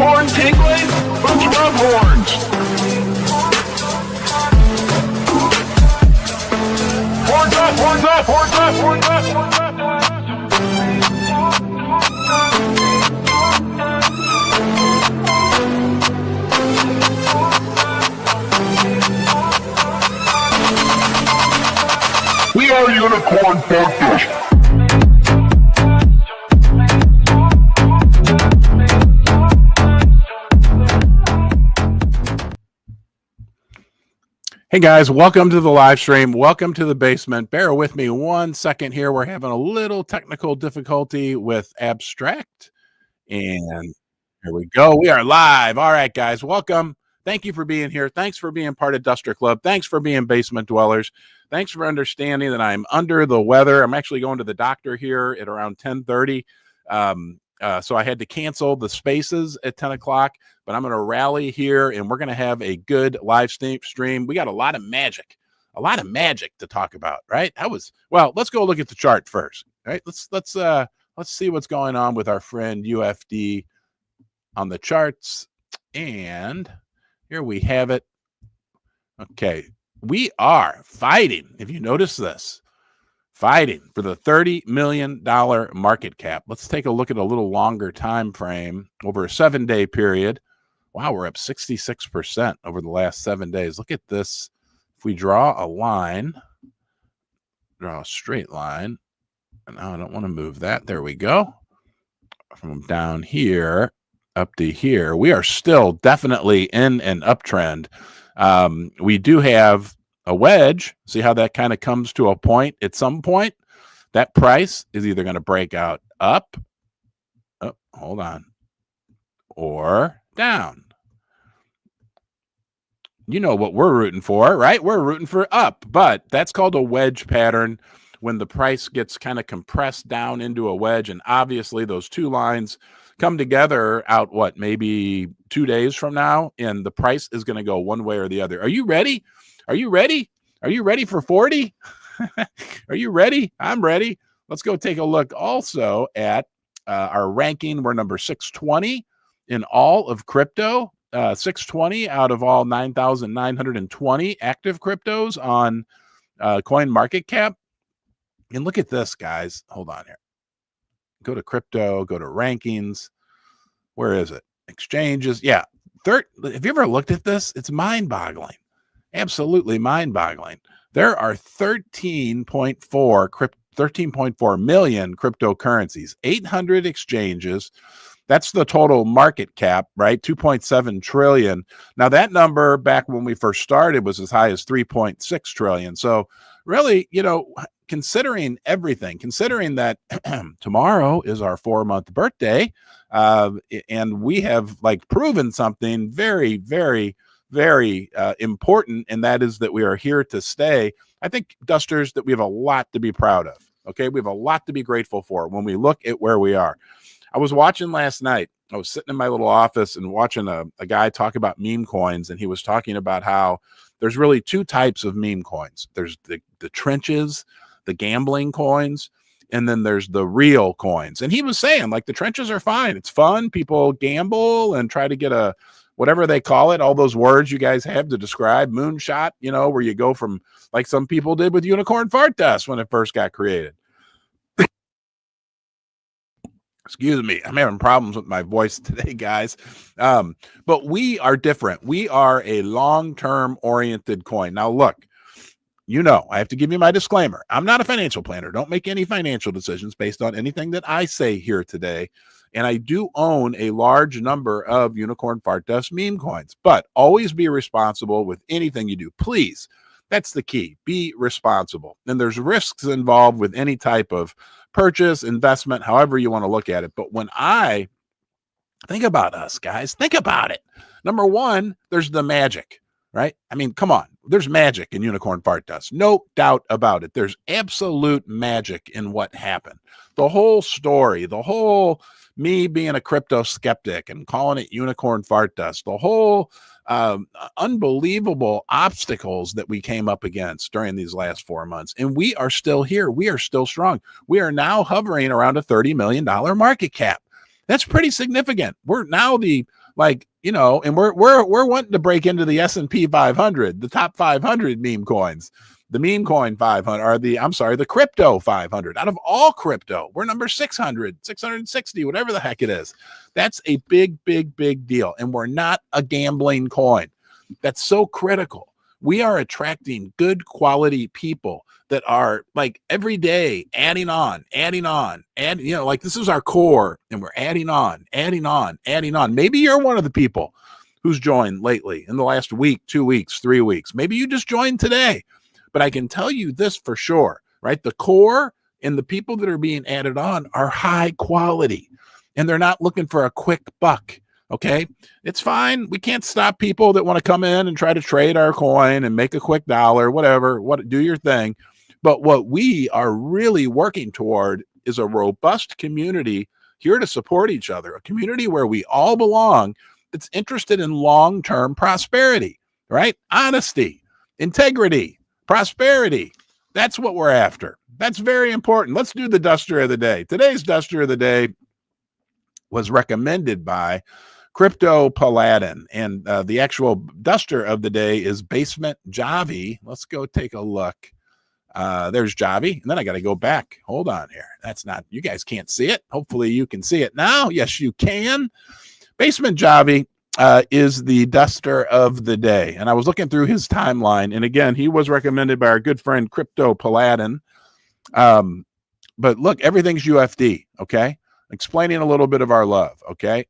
unicorn tingling? Let's rub horns. Horns up, horns up, horns up, horns up, horns up. We are Unicorn Podcast. Hey guys, welcome to the live stream. Welcome to the basement. Bear with me 1 second here. We're having a little technical difficulty with Abstract. And here we go. We are live. All right, guys, welcome. Thank you for being here. Thanks for being part of Duster Club. Thanks for being basement dwellers. Thanks for understanding that I'm under the weather. I'm actually going to the doctor here at around 10:30. So I had to cancel the spaces at 10 o'clock, but I'm going to rally here and we're going to have a good live stream. We got a lot of magic to talk about, right? Well, let's go look at the chart first, right? Let's see what's going on with our friend UFD on the charts. And here we have it. Okay. We are fighting. If you notice this, fighting for the $30 million market cap. Let's take a look at a little longer time frame over a 7-day period. Wow, we're up 66% over the last 7 days. Look at this. If we draw a line, draw a straight line, and now I don't want to move that. There we go. From down here up to here, we are still definitely in an uptrend. We do have a wedge. See how that kind of comes to a point at some point? That price is either going to break out up, hold on, or down. You know what we're rooting for, right? We're rooting for up, but that's called a wedge pattern when the price gets kind of compressed down into a wedge. And obviously those two lines come together out maybe 2 days from now, and the price is going to go one way or the other. Are you ready? Are you ready? Are you ready for 40? Are you ready? I'm ready. Let's go take a look also at our ranking. We're number 620 in all of crypto, 620 out of all 9,920 active cryptos on Coin Market Cap. And look at this, guys. Hold on here. Go to crypto, go to rankings. Where is it? Exchanges. Yeah. Have you ever looked at this? It's mind-boggling. Absolutely mind-boggling. There are 13.4 million cryptocurrencies, 800 exchanges. That's the total market cap, right? 2.7 trillion. Now that number back when we first started was as high as 3.6 trillion. So really, considering everything, considering that tomorrow is our 4-month birthday, and we have proven something very, very, very important, and that is that we are here to stay. I think, Dusters, that we have a lot to be proud of. Okay, we have a lot to be grateful for when we look at where we are. I was watching last night. I was sitting in my little office and watching a guy talk about meme coins, and he was talking about how there's really two types of meme coins. There's the trenches, the gambling coins, and then there's the real coins. And he was saying, the trenches are fine. It's fun. People gamble and try to get a whatever they call it, all those words you guys have to describe, moonshot, where you go from, like some people did with Unicorn Fart Dust when it first got created. Excuse me, I'm having problems with my voice today, guys. But we are different. We are a long-term oriented coin. Now, look, I have to give you my disclaimer. I'm not a financial planner. Don't make any financial decisions based on anything that I say here today. And I do own a large number of Unicorn Fart Dust meme coins, but always be responsible with anything you do. Please. That's the key. Be responsible. And there's risks involved with any type of purchase, investment, however you want to look at it. But when I think about us, guys, think about it. Number one, there's the magic, right? I mean, come on. There's magic in Unicorn Fart Dust. No doubt about it. There's absolute magic in what happened. The whole story, the whole me being a crypto skeptic and calling it Unicorn Fart Dust, the whole unbelievable obstacles that we came up against during these last 4 months. And we are still here. We are still strong. We are now hovering around a $30 million market cap. That's pretty significant. We're now the Like, and we're wanting to break into the S&P 500, the top 500 meme coins. The meme coin 500 are the crypto 500. Out of all crypto, we're number 600, 660, whatever the heck it is. That's a big, big, big deal. And we're not a gambling coin. That's so critical. We are attracting good quality people that are like every day adding on, and like this is our core, and we're adding on. Maybe you're one of the people who's joined lately in the last week, 2 weeks, 3 weeks. Maybe you just joined today. But I can tell you this for sure, right? The core and the people that are being added on are high quality, and they're not looking for a quick buck. Okay, it's fine. We can't stop people that want to come in and try to trade our coin and make a quick dollar, whatever. Do your thing. But what we are really working toward is a robust community here to support each other, a community where we all belong, that's interested in long-term prosperity, right? Honesty, integrity, prosperity. That's what we're after. That's very important. Let's do the duster of the day. Today's duster of the day was recommended by Crypto Paladin, and the actual duster of the day is Basement Javi. Let's go take a look. There's Javi, and then I got to go back. Hold on here. That's not, you guys can't see it. Hopefully you can see it now. Yes, you can. Basement Javi is the duster of the day. And I was looking through his timeline, and again, he was recommended by our good friend Crypto Paladin. But look, everything's UFD, okay? Explaining a little bit of our love, okay?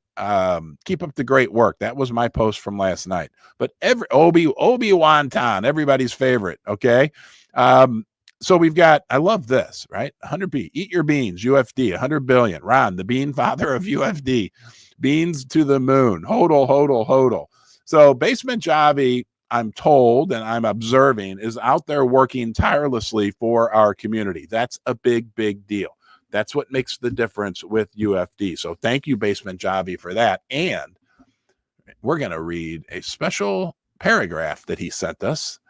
Keep up the great work. That was my post from last night. But Obi-Wan Tan, everybody's favorite, okay? So we've got, I love this, right? 100B, eat your beans, UFD, 100 billion. Ron, the bean father of UFD. Beans to the moon. Hodl. So Basement Javi, I'm told and I'm observing, is out there working tirelessly for our community. That's a big, big deal. That's what makes the difference with UFD. So thank you, Basement Javi, for that. And we're going to read a special paragraph that he sent us.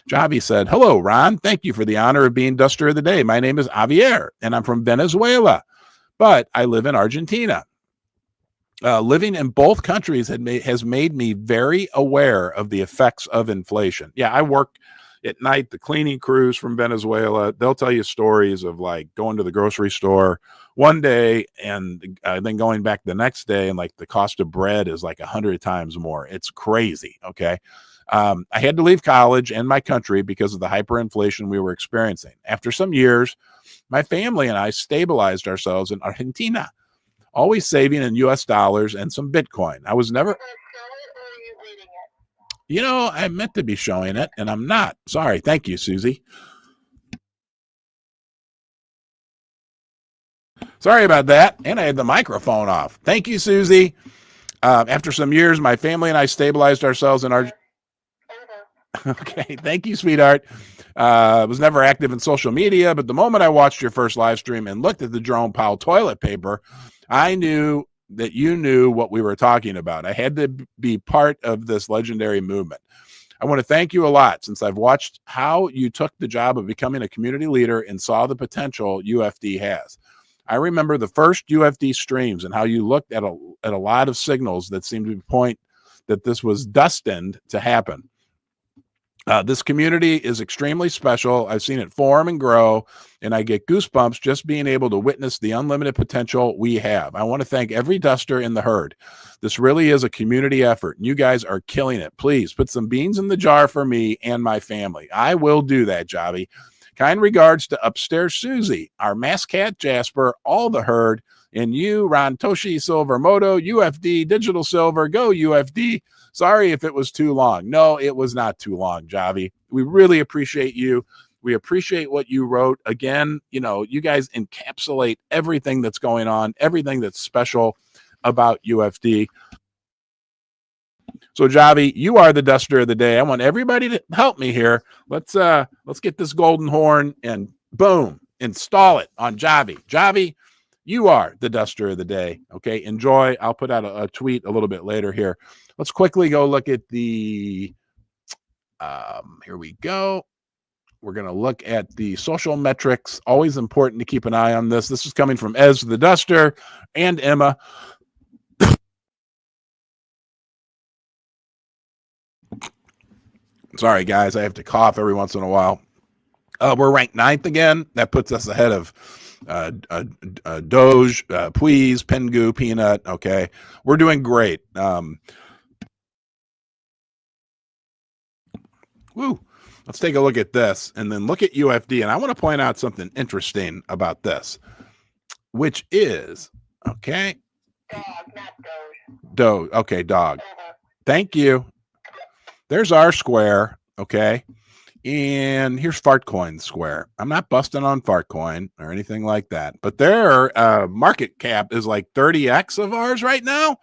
Javi said, "Hello, Ron. Thank you for the honor of being Duster of the Day. My name is Javier, and I'm from Venezuela, but I live in Argentina. Living in both countries has made me very aware of the effects of inflation." Yeah, I work at night, the cleaning crews from Venezuela, they'll tell you stories of like going to the grocery store one day and then going back the next day, and like the cost of bread is like 100 times more. It's crazy. Okay. I had to leave college and my country because of the hyperinflation we were experiencing. After some years, my family and I stabilized ourselves in Argentina, always saving in US dollars and some Bitcoin. I was never, I meant to be showing it and I'm not. Sorry. Thank you, Susie. Sorry about that. And I had the microphone off. Thank you, Susie. After some years, my family and I stabilized ourselves in our. Okay. Thank you, sweetheart. Was never active in social media, but the moment I watched your first live stream and looked at the Jerome Powell toilet paper, I knew that you knew what we were talking about. I had to be part of this legendary movement. I want to thank you a lot, since I've watched how you took the job of becoming a community leader and saw the potential UFD has. I remember the first UFD streams and how you looked at a lot of signals that seemed to point that this was destined to happen. This community is extremely special. I've seen it form and grow, and I get goosebumps just being able to witness the unlimited potential we have. I want to thank every duster in the herd. This really is a community effort, and you guys are killing it. Please put some beans in the jar for me and my family. I will do that, Javi. Kind regards to Upstairs Susie, our mascot Jasper, all the herd, and you, Ron Toshi, Silver Moto, UFD, Digital Silver, go UFD. Sorry if it was too long. No, it was not too long, Javi. We really appreciate you. We appreciate what you wrote. Again, you guys encapsulate everything that's going on, everything that's special about UFD. So, Javi, you are the duster of the day. I want everybody to help me here. Let's get this golden horn and boom, install it on Javi. Javi, you are the duster of the day. Okay, enjoy. I'll put out a tweet a little bit later here. Let's quickly go look at the, here we go. We're going to look at the social metrics. Always important to keep an eye on this. This is coming from Ez the Duster and Emma. Sorry, guys, I have to cough every once in a while. We're ranked 9th again. That puts us ahead of Doge, Please, Pengu, Peanut. Okay, we're doing great. Woo. Let's take a look at this and then look at UFD. And I want to point out something interesting about this, which is, okay. Dog, not Doge. Doge. Okay, dog. Thank you. There's our square. Okay. And here's Fartcoin square. I'm not busting on Fartcoin or anything like that, but their market cap is like 30x of ours right now.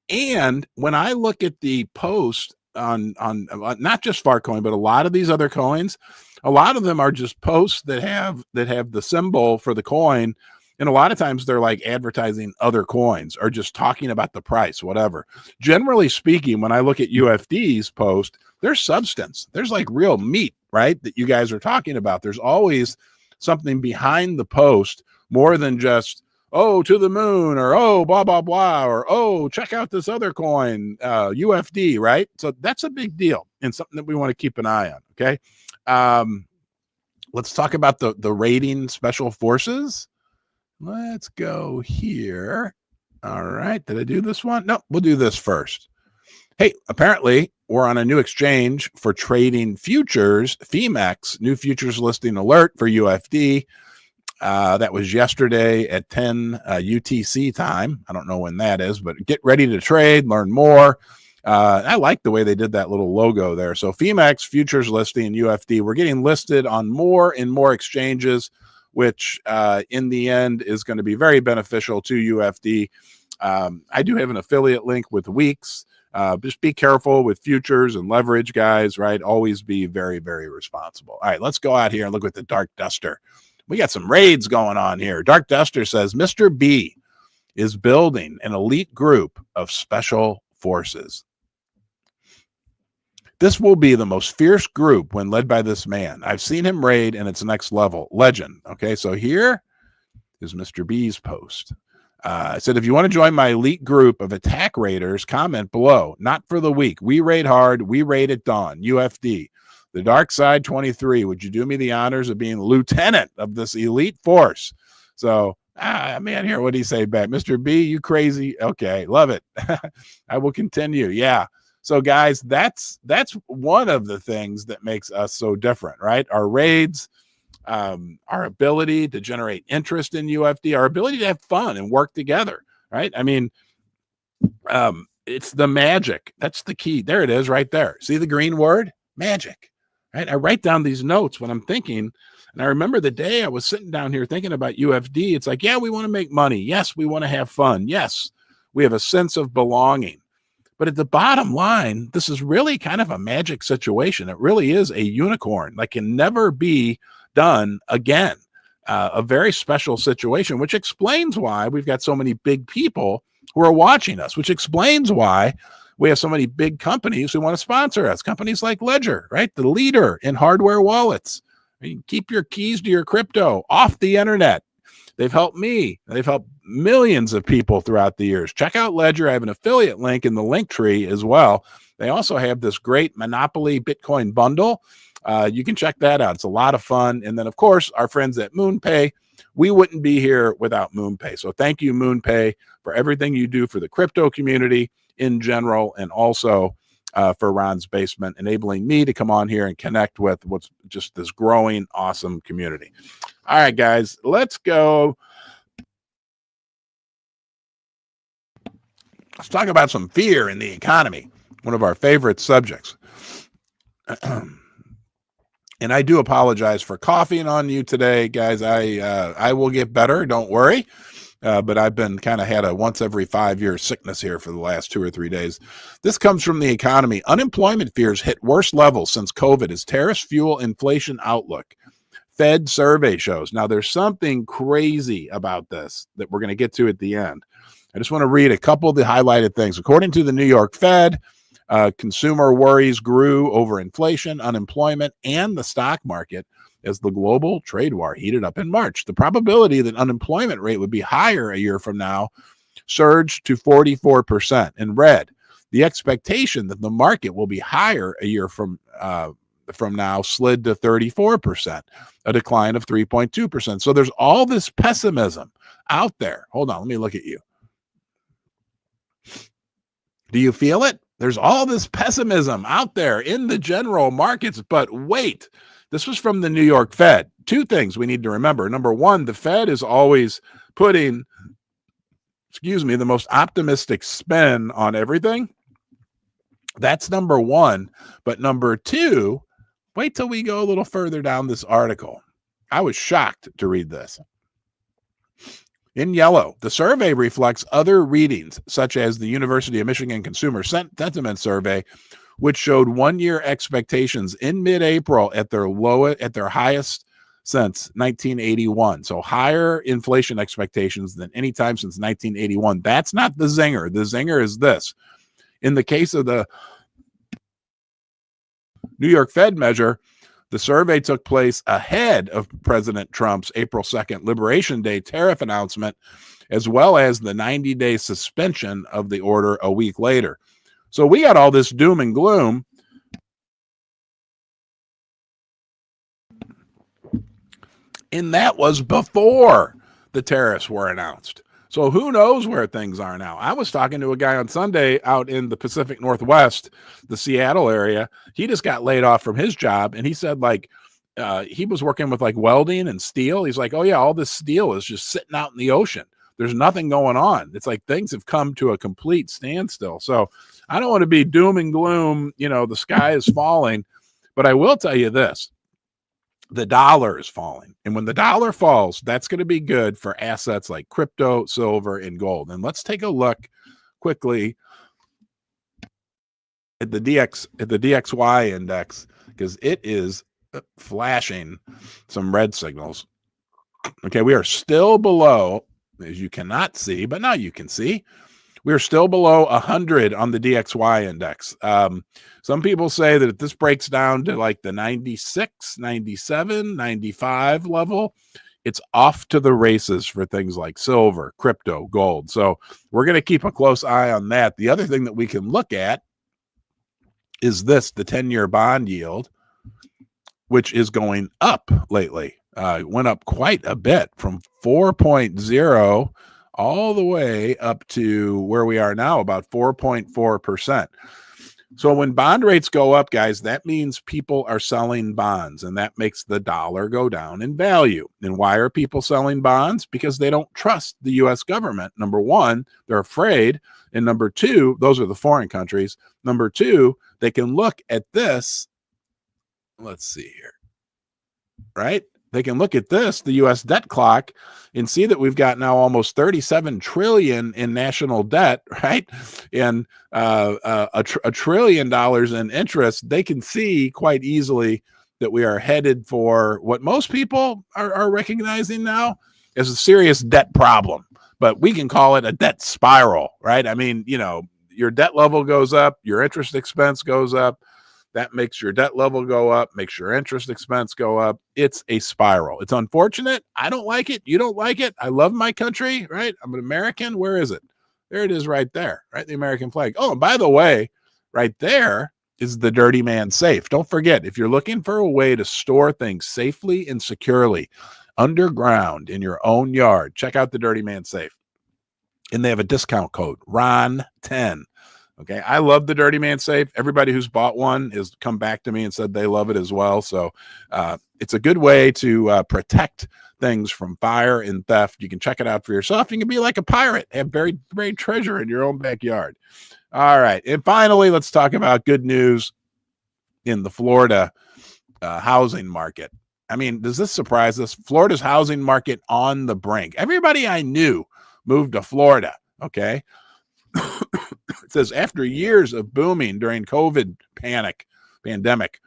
And when I look at the post on not just Fartcoin, but a lot of these other coins, a lot of them are just posts that have the symbol for the coin. And a lot of times they're like advertising other coins or just talking about the price, whatever. Generally speaking, when I look at UFD's post, there's substance. There's like real meat, right? That you guys are talking about. There's always something behind the post more than just, oh, to the moon, or oh, blah, blah, blah, or oh, check out this other coin, UFD, right? So that's a big deal and something that we want to keep an eye on, okay? Let's talk about the rating special forces. Let's go here. All right. Did I do this one? No, we'll do this first. Hey, apparently we're on a new exchange for trading futures, FEMEX, new futures listing alert for UFD. That was yesterday at 10 UTC time. I don't know when that is, but get ready to trade, learn more. I like the way they did that little logo there. So FEMEX futures listing UFD, we're getting listed on more and more exchanges, which in the end is going to be very beneficial to UFD. I do have an affiliate link with Weeks. Just be careful with futures and leverage, guys, right? Always be very, very responsible. All right, let's go out here and look at the Dark Duster. We got some raids going on here. Dark Duster says Mr. B is building an elite group of special forces. This will be the most fierce group when led by this man. I've seen him raid and it's next level. Legend. Okay, so here is Mr. B's post. I said, if you want to join my elite group of attack raiders, comment below. Not for the weak. We raid hard. We raid at dawn. UFD. The Dark Side 23. Would you do me the honors of being lieutenant of this elite force? So, man, here, what do you say back? Mr. B, you crazy? Okay, love it. I will continue. Yeah. So, guys, that's one of the things that makes us so different, right? Our raids, our ability to generate interest in UFD, our ability to have fun and work together, right? I mean, it's the magic. That's the key. There it is right there. See the green word? Magic, right? I write down these notes when I'm thinking, and I remember the day I was sitting down here thinking about UFD. It's like, yeah, we want to make money. Yes, we want to have fun. Yes, we have a sense of belonging. But at the bottom line, this is really kind of a magic situation. It really is a unicorn that can never be done again. A very special situation, which explains why we've got so many big people who are watching us, which explains why we have so many big companies who want to sponsor us. Companies like Ledger, right? The leader in hardware wallets. You can keep your keys to your crypto off the internet. They've helped me. They've helped millions of people throughout the years. Check out Ledger. I have an affiliate link in the link tree as well. They also have this great Monopoly Bitcoin bundle. You can check that out. It's a lot of fun. And then, of course, our friends at MoonPay. We wouldn't be here without MoonPay. So thank you, MoonPay, for everything you do for the crypto community in general, and also for Ron's Basement, enabling me to come on here and connect with what's just this growing, awesome community. All right, guys, let's go. Let's talk about some fear in the economy, one of our favorite subjects. And I do apologize for coughing on you today, guys. I will get better, don't worry. But I've been kind of had a once every 5 year sickness here for the last 2 or 3 days. This comes from the economy. Unemployment fears hit worst levels since COVID as tariffs fuel inflation outlook. Fed survey shows. Now, there's something crazy about this that we're going to get to at the end. I just want to read a couple of the highlighted things. According to the New York Fed, consumer worries grew over inflation, unemployment, and the stock market as the global trade war heated up in March. The probability that unemployment rate would be higher a year from now surged to 44%. In red, The expectation that the market will be higher a year from now slid to 34%, a decline of 3.2%. So there's all this pessimism out there. Hold on, let me look at you. Do you feel it? There's all this pessimism out there in the general markets, but wait, this was from the New York Fed. Two things we need to remember. Number one, the Fed is always putting, the most optimistic spin on everything. That's number one. But number two, wait till we go a little further down this article. I was shocked to read this. In yellow, the survey reflects other readings, such as the University of Michigan Consumer Sentiment Survey, which showed one-year expectations in mid-April at their highest since 1981. So higher inflation expectations than any time since 1981. That's not the zinger. The zinger is this. In the case of the New York Fed measure, the survey took place ahead of President Trump's April 2nd Liberation Day tariff announcement, as well as the 90-day suspension of the order a week later. So we got all this doom and gloom. And that was before the tariffs were announced. So who knows where things are now? I was talking to a guy on Sunday out in the Pacific Northwest, the Seattle area. He just got laid off from his job. And he said, he was working with welding and steel. He's like, oh yeah, all this steel is just sitting out in the ocean. There's nothing going on. It's like things have come to a complete standstill. So I don't want to be doom and gloom, the sky is falling, but I will tell you this. The dollar is falling. And when the dollar falls, that's going to be good for assets like crypto, silver, and gold. And let's take a look quickly at the DXY index, because it is flashing some red signals. Okay, we are still below, as you cannot see, but now you can see. We're still below 100 on the DXY index. Some people say that if this breaks down to the 96, 97, 95 level, it's off to the races for things like silver, crypto, gold. So we're going to keep a close eye on that. The other thing that we can look at is the 10-year bond yield, which is going up lately. It went up quite a bit from 4.0 all the way up to where we are now, about 4.4%. So when bond rates go up, guys, that means people are selling bonds, and that makes the dollar go down in value. And why are people selling bonds? Because they don't trust the U.S. government. Number one, they're afraid. And number two, those are the foreign countries. Number two, they can look at this. Let's see here, right? They can look at this, the U.S. debt clock, and see that we've got now almost 37 trillion in national debt, right? And $1 trillion in interest. They can see quite easily that we are headed for what most people are recognizing now as a serious debt problem. But we can call it a debt spiral, right? I mean, your debt level goes up, your interest expense goes up. That makes your debt level go up, makes your interest expense go up. It's a spiral. It's unfortunate. I don't like it. You don't like it. I love my country, right? I'm an American. Where is it? There it is right there, right? The American flag. Oh, and by the way, right there is the DirtyMan SAFE. Don't forget, if you're looking for a way to store things safely and securely underground in your own yard, check out the DirtyMan SAFE. And they have a discount code, RON10. Okay, I love the DirtyMan SAFE. Everybody who's bought one has come back to me and said they love it as well. So it's a good way to protect things from fire and theft. You can check it out for yourself. You can be like a pirate, have buried treasure in your own backyard. All right, and finally, let's talk about good news in the Florida housing market. I mean, does this surprise us? Florida's housing market on the brink. Everybody I knew moved to Florida, okay? It says after years of booming during COVID pandemic,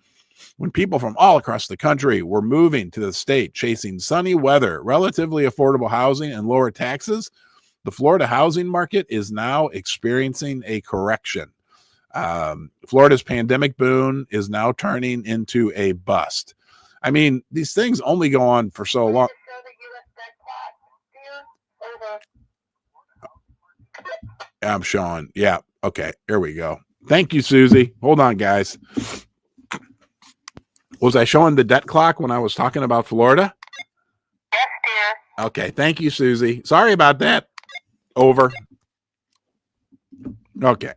when people from all across the country were moving to the state, chasing sunny weather, relatively affordable housing, and lower taxes, the Florida housing market is now experiencing a correction. Florida's pandemic boom is now turning into a bust. I mean, these things only go on for so long. I'm showing, yeah. Okay, here we go. Thank you, Susie. Hold on, guys. Was I showing the debt clock when I was talking about Florida? Yes, dear. Okay, thank you, Susie. Sorry about that. Over. Okay.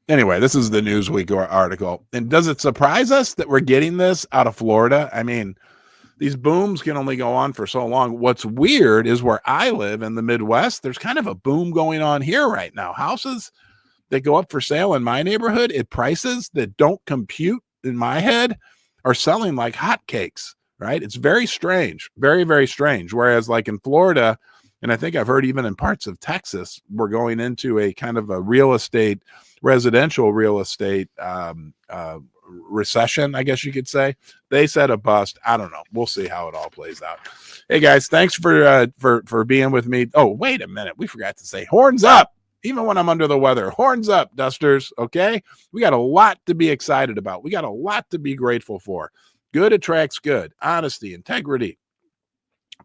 Anyway, this is the Newsweek article. And does it surprise us that we're getting this out of Florida? I mean, these booms can only go on for so long. What's weird is where I live in the Midwest, there's kind of a boom going on here right now. Houses that go up for sale in my neighborhood at prices that don't compute in my head are selling like hotcakes, right? It's very strange, very, very strange. Whereas like in Florida, and I think I've heard even in parts of Texas, we're going into a kind of a residential real estate recession, I guess you could say. They said a bust. I don't know. We'll see how it all plays out. Hey guys, thanks for being with me. Oh, wait a minute. We forgot to say horns up. Even when I'm under the weather, horns up, dusters. Okay. We got a lot to be excited about. We got a lot to be grateful for. Good attracts good. Honesty, integrity,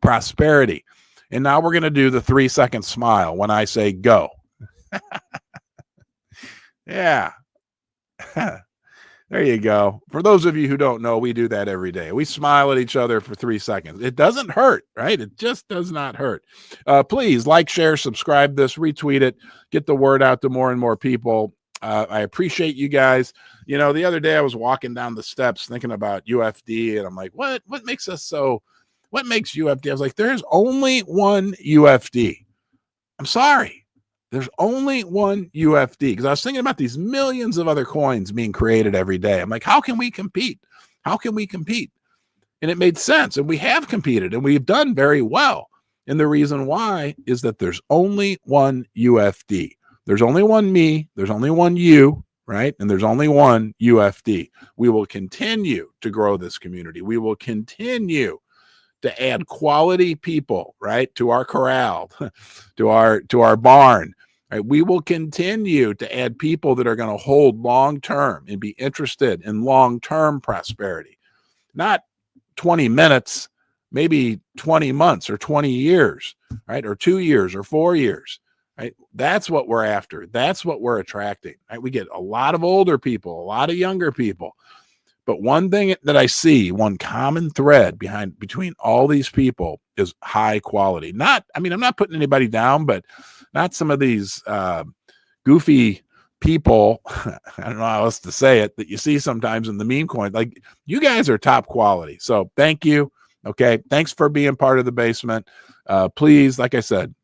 prosperity. And now we're going to do the 3-second smile when I say go. Yeah. There you go. For those of you who don't know, we do that every day. We smile at each other for 3 seconds. It doesn't hurt, right? It just does not hurt. Please like, share, subscribe this, retweet it, get the word out to more and more people. I appreciate you guys. You know, the other day I was walking down the steps thinking about UFD, and I'm like, what makes UFD? I was like, there's only one UFD. I'm sorry. There's only one UFD, because I was thinking about these millions of other coins being created every day. I'm like, how can we compete? How can we compete? And it made sense. And we have competed and we've done very well. And the reason why is that there's only one UFD. There's only one me. There's only one you, right? And there's only one UFD. We will continue to grow this community. We will continue to add quality people, right, to our corral, to our barn. Right? We will continue to add people that are going to hold long-term and be interested in long-term prosperity, not 20 minutes, maybe 20 months or 20 years, right, or 2 years or 4 years. Right? That's what we're after. That's what we're attracting. Right? We get a lot of older people, a lot of younger people. But one thing that I see, one common thread between all these people is high quality. I'm not putting anybody down, but not some of these goofy people, I don't know how else to say it, that you see sometimes in the meme coin. Like, you guys are top quality. So thank you. Okay. Thanks for being part of the basement. Please, like I said,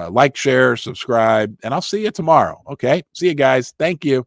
like, share, subscribe, and I'll see you tomorrow. Okay. See you guys. Thank you.